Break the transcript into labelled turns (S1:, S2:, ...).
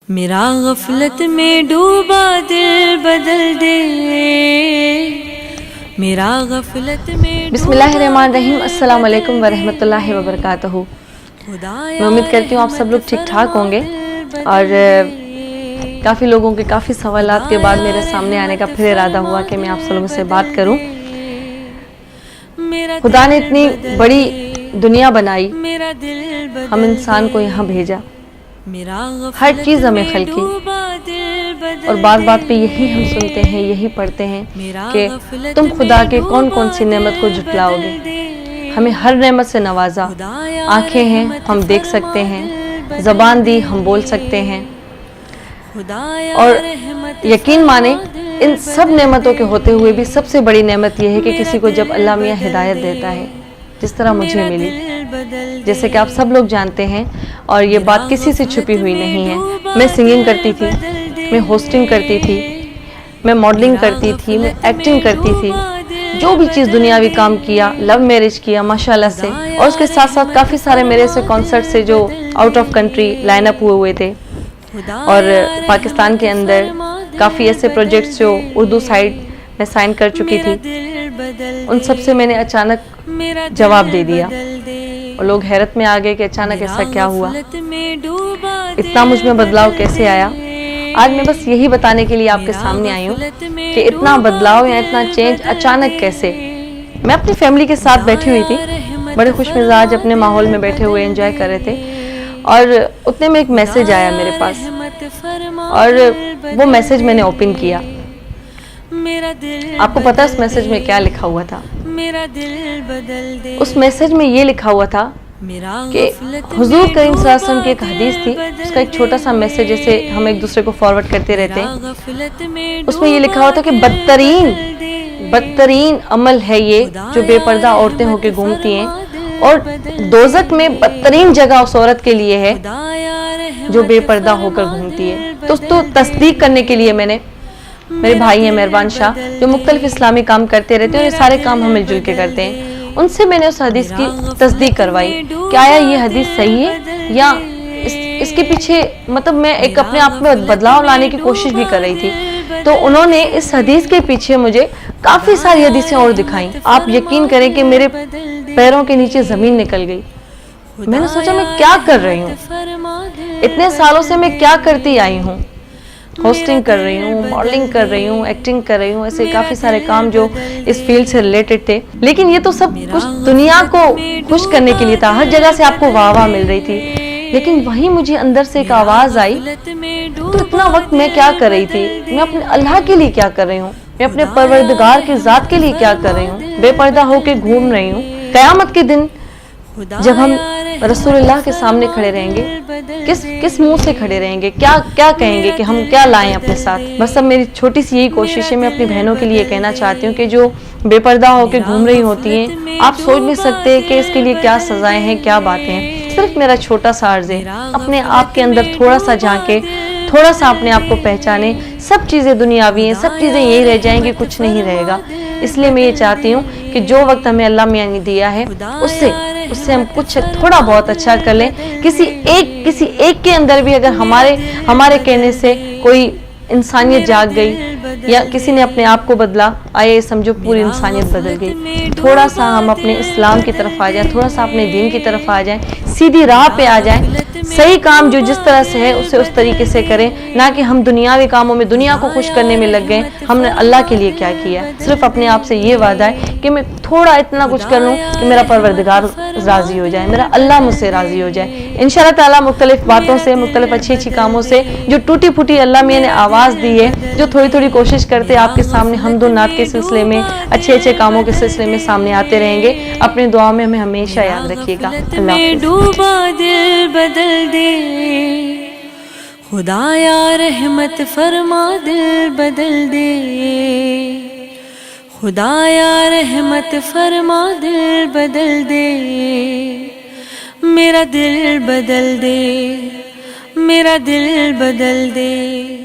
S1: میرا غفلت میں ڈوبا دل بدل دے، میرا غفلت میں
S2: بسم اللہ الرحمن الرحیم۔ السلام علیکم ورحمۃ اللہ وبرکاتہ۔ میں امید کرتی ہوں آپ سب لوگ ٹھیک ٹھاک ہوں گے، اور کافی لوگوں کے کافی سوالات کے بعد میرے سامنے آنے کا پھر ارادہ ہوا کہ میں آپ سب لوگوں سے بات کروں۔ خدا نے اتنی بڑی دنیا بنائی، ہم انسان کو یہاں بھیجا، ہر چیز ہمیں خلقی، اور بات بات پہ یہی ہم سنتے ہیں، یہی پڑھتے ہیں کہ تم خدا کے کون کون سی نعمت کو جھٹلاؤ گے۔ ہمیں ہر نعمت سے نوازا، آنکھیں ہیں ہم دیکھ سکتے ہیں، زبان دی ہم بول سکتے ہیں، اور یقین مانیں ان سب نعمتوں کے ہوتے ہوئے بھی سب سے بڑی نعمت یہ ہے کہ کسی کو جب اللہ میاں ہدایت دیتا ہے، جس طرح مجھے ملی، جیسے کہ آپ سب لوگ جانتے ہیں، اور یہ بات کسی سے چھپی ہوئی نہیں ہے۔ میں سنگنگ کرتی تھی، میں ہوسٹنگ کرتی تھی، میں ماڈلنگ کرتی تھی، میں ایکٹنگ کرتی تھی، جو بھی چیز دنیاوی کام کیا، لو میرج کیا ماشاءاللہ سے، اور اس کے ساتھ ساتھ کافی سارے میرے سے کانسرٹ سے جو out of country line up ہوئے تھے، اور پاکستان کے اندر کافی ایسے پروجیکٹس جو اردو سائڈ میں سائن کر چکی تھی، ان سب سے میں نے اچانک جواب دے دیا، اور لوگ حیرت میں آ گئے کہ اچانک ایسا کیا ہوا، اتنا مجھ میں بدلاؤ کیسے آیا۔ آج میں بس یہی بتانے کے لیے آپ کے سامنے آئی ہوں کہ اتنا بدلاؤ یا اتنا چینج اچانک کیسے۔ میں اپنی فیملی کے ساتھ بیٹھی ہوئی تھی، بڑے خوش مزاج اپنے ماحول میں بیٹھے ہوئے انجوائے کر رہے تھے، اور اتنے میں ایک میسج آیا میرے پاس، اور وہ میسج میں نے اوپن کیا۔ آپ کو پتا اس میسج میں کیا لکھا ہوا تھا؟ اس میسج میں یہ لکھا ہوا تھا کہ حضور کریم صلی اللہ علیہ وسلم کی ایک حدیث تھی، اس کا ایک چھوٹا سا میسج جیسے ہم ایک دوسرے کو فارورڈ کرتے رہتے ہیں۔ اس میں یہ لکھا ہوا تھا کہ بدترین عمل ہے یہ جو بے پردہ عورتیں ہو کے گھومتی ہیں، اور دوزخ میں بدترین جگہ اس عورت کے لیے ہے جو بے پردہ ہو کر گھومتی ہے۔ تو تصدیق کرنے کے لیے میں نے، میرے بھائی ہیں مہربان شاہ جو مختلف اسلامی کام کرتے رہتے ہیں، اور یہ سارے کام ہم مل جل کے کرتے ہیں، ان سے میں نے اس حدیث کی تصدیق کروائی کہ آیا یہ حدیث صحیح ہے، یا اس کے پیچھے مطلب میں ایک اپنے آپ میں بدلاؤ لانے کی کوشش بھی کر رہی تھی۔ تو انہوں نے اس حدیث کے پیچھے مجھے کافی ساری حدیثیں اور دکھائیں۔ آپ یقین کریں کہ میرے پیروں کے نیچے زمین نکل گئی۔ میں نے سوچا میں کیا کر رہی ہوں، اتنے سالوں سے میں کیا کرتی آئی ہوں، ہوسٹنگ کر رہی ہوں، ماڈلنگ کر رہی ہوں، ایکٹنگ کر رہی ہوں، ایسے کافی سارے کام جو اس فیلڈ سے ریلیٹڈ تھے، لیکن یہ تو سب کچھ دنیا کو خوش کرنے کے لیے تھا، ہر جگہ سے آپ کو واہ واہ مل رہی تھی، لیکن وہیں مجھے اندر سے ایک آواز آئی، تو اتنا وقت میں کیا کر رہی تھی، میں اپنے اللہ کے لیے کیا کر رہی ہوں، میں اپنے پروردگار کی ذات کے لیے کیا کر رہی ہوں، بے پردہ ہو کے گھوم رہی ہوں۔ قیامت کے دن جب ہم رسول اللہ کے سامنے کھڑے رہیں گے، کس منہ سے کھڑے رہیں گے، کیا کہیں گے کہ ہم کیا لائیں اپنے ساتھ۔ بس اب میری چھوٹی سی یہی کوشش ہے، میں اپنی بہنوں کے لیے کہنا چاہتی ہوں کہ جو بے پردہ ہو کے گھوم رہی ہوتی ہیں، آپ سوچ نہیں سکتے کہ اس کے لیے کیا سزائیں ہیں، کیا باتیں ہیں۔ صرف میرا چھوٹا سا عرض ہے، اپنے آپ کے اندر تھوڑا سا جھانکے، تھوڑا سا اپنے آپ کو پہچانے، سب چیزیں دنیاوی ہیں، سب چیزیں یہی رہ جائیں گی، کچھ نہیں رہے گا۔ اس لیے میں یہ چاہتی ہوں کہ جو وقت ہمیں اللہ میاں نے دیا ہے، اس سے ہم کچھ تھوڑا بہت اچھا کر لیں۔ کسی ایک کے اندر بھی اگر ہمارے کہنے سے کوئی انسانیت جاگ گئی، یا کسی نے اپنے آپ کو بدلا، آئے سمجھو پوری انسانیت بدل گئی۔ تھوڑا سا ہم اپنے اسلام کی طرف آ جائیں، تھوڑا سا اپنے دین کی طرف آ جائیں، سیدھی راہ پہ آ جائیں، صحیح کام جو جس طرح سے ہے اسے اس طریقے سے کریں، نہ کہ ہم دنیاوی کاموں میں دنیا کو خوش کرنے میں لگ گئے۔ ہم نے اللہ کے لیے کیا کیا؟ صرف اپنے آپ سے یہ وعدہ ہے کہ میں تھوڑا اتنا کچھ کر لوں کہ میرا پروردگار راضی ہو جائے، میرا اللہ مجھ سے راضی ہو جائے۔ انشاءاللہ تعالیٰ مختلف باتوں سے، مختلف اچھی کاموں سے، جو ٹوٹی پھوٹی اللہ میاں نے آواز دی ہے، جو تھوڑی تھوڑی کوشش کرتے آپ کے سامنے حمد و نعت کے سلسلے میں، اچھے کاموں کے سلسلے میں سامنے آتے رہیں گے۔ اپنی دعا میں ہمیں ہمیشہ یاد رکھیے گا۔ اللہ حافظ۔
S1: ڈوبا دل بدل دے، خدایا رحمت فرما دل بدل دے، خدایا رحمت فرما دل بدل دے، میرا دل بدل دے، میرا دل بدل دے۔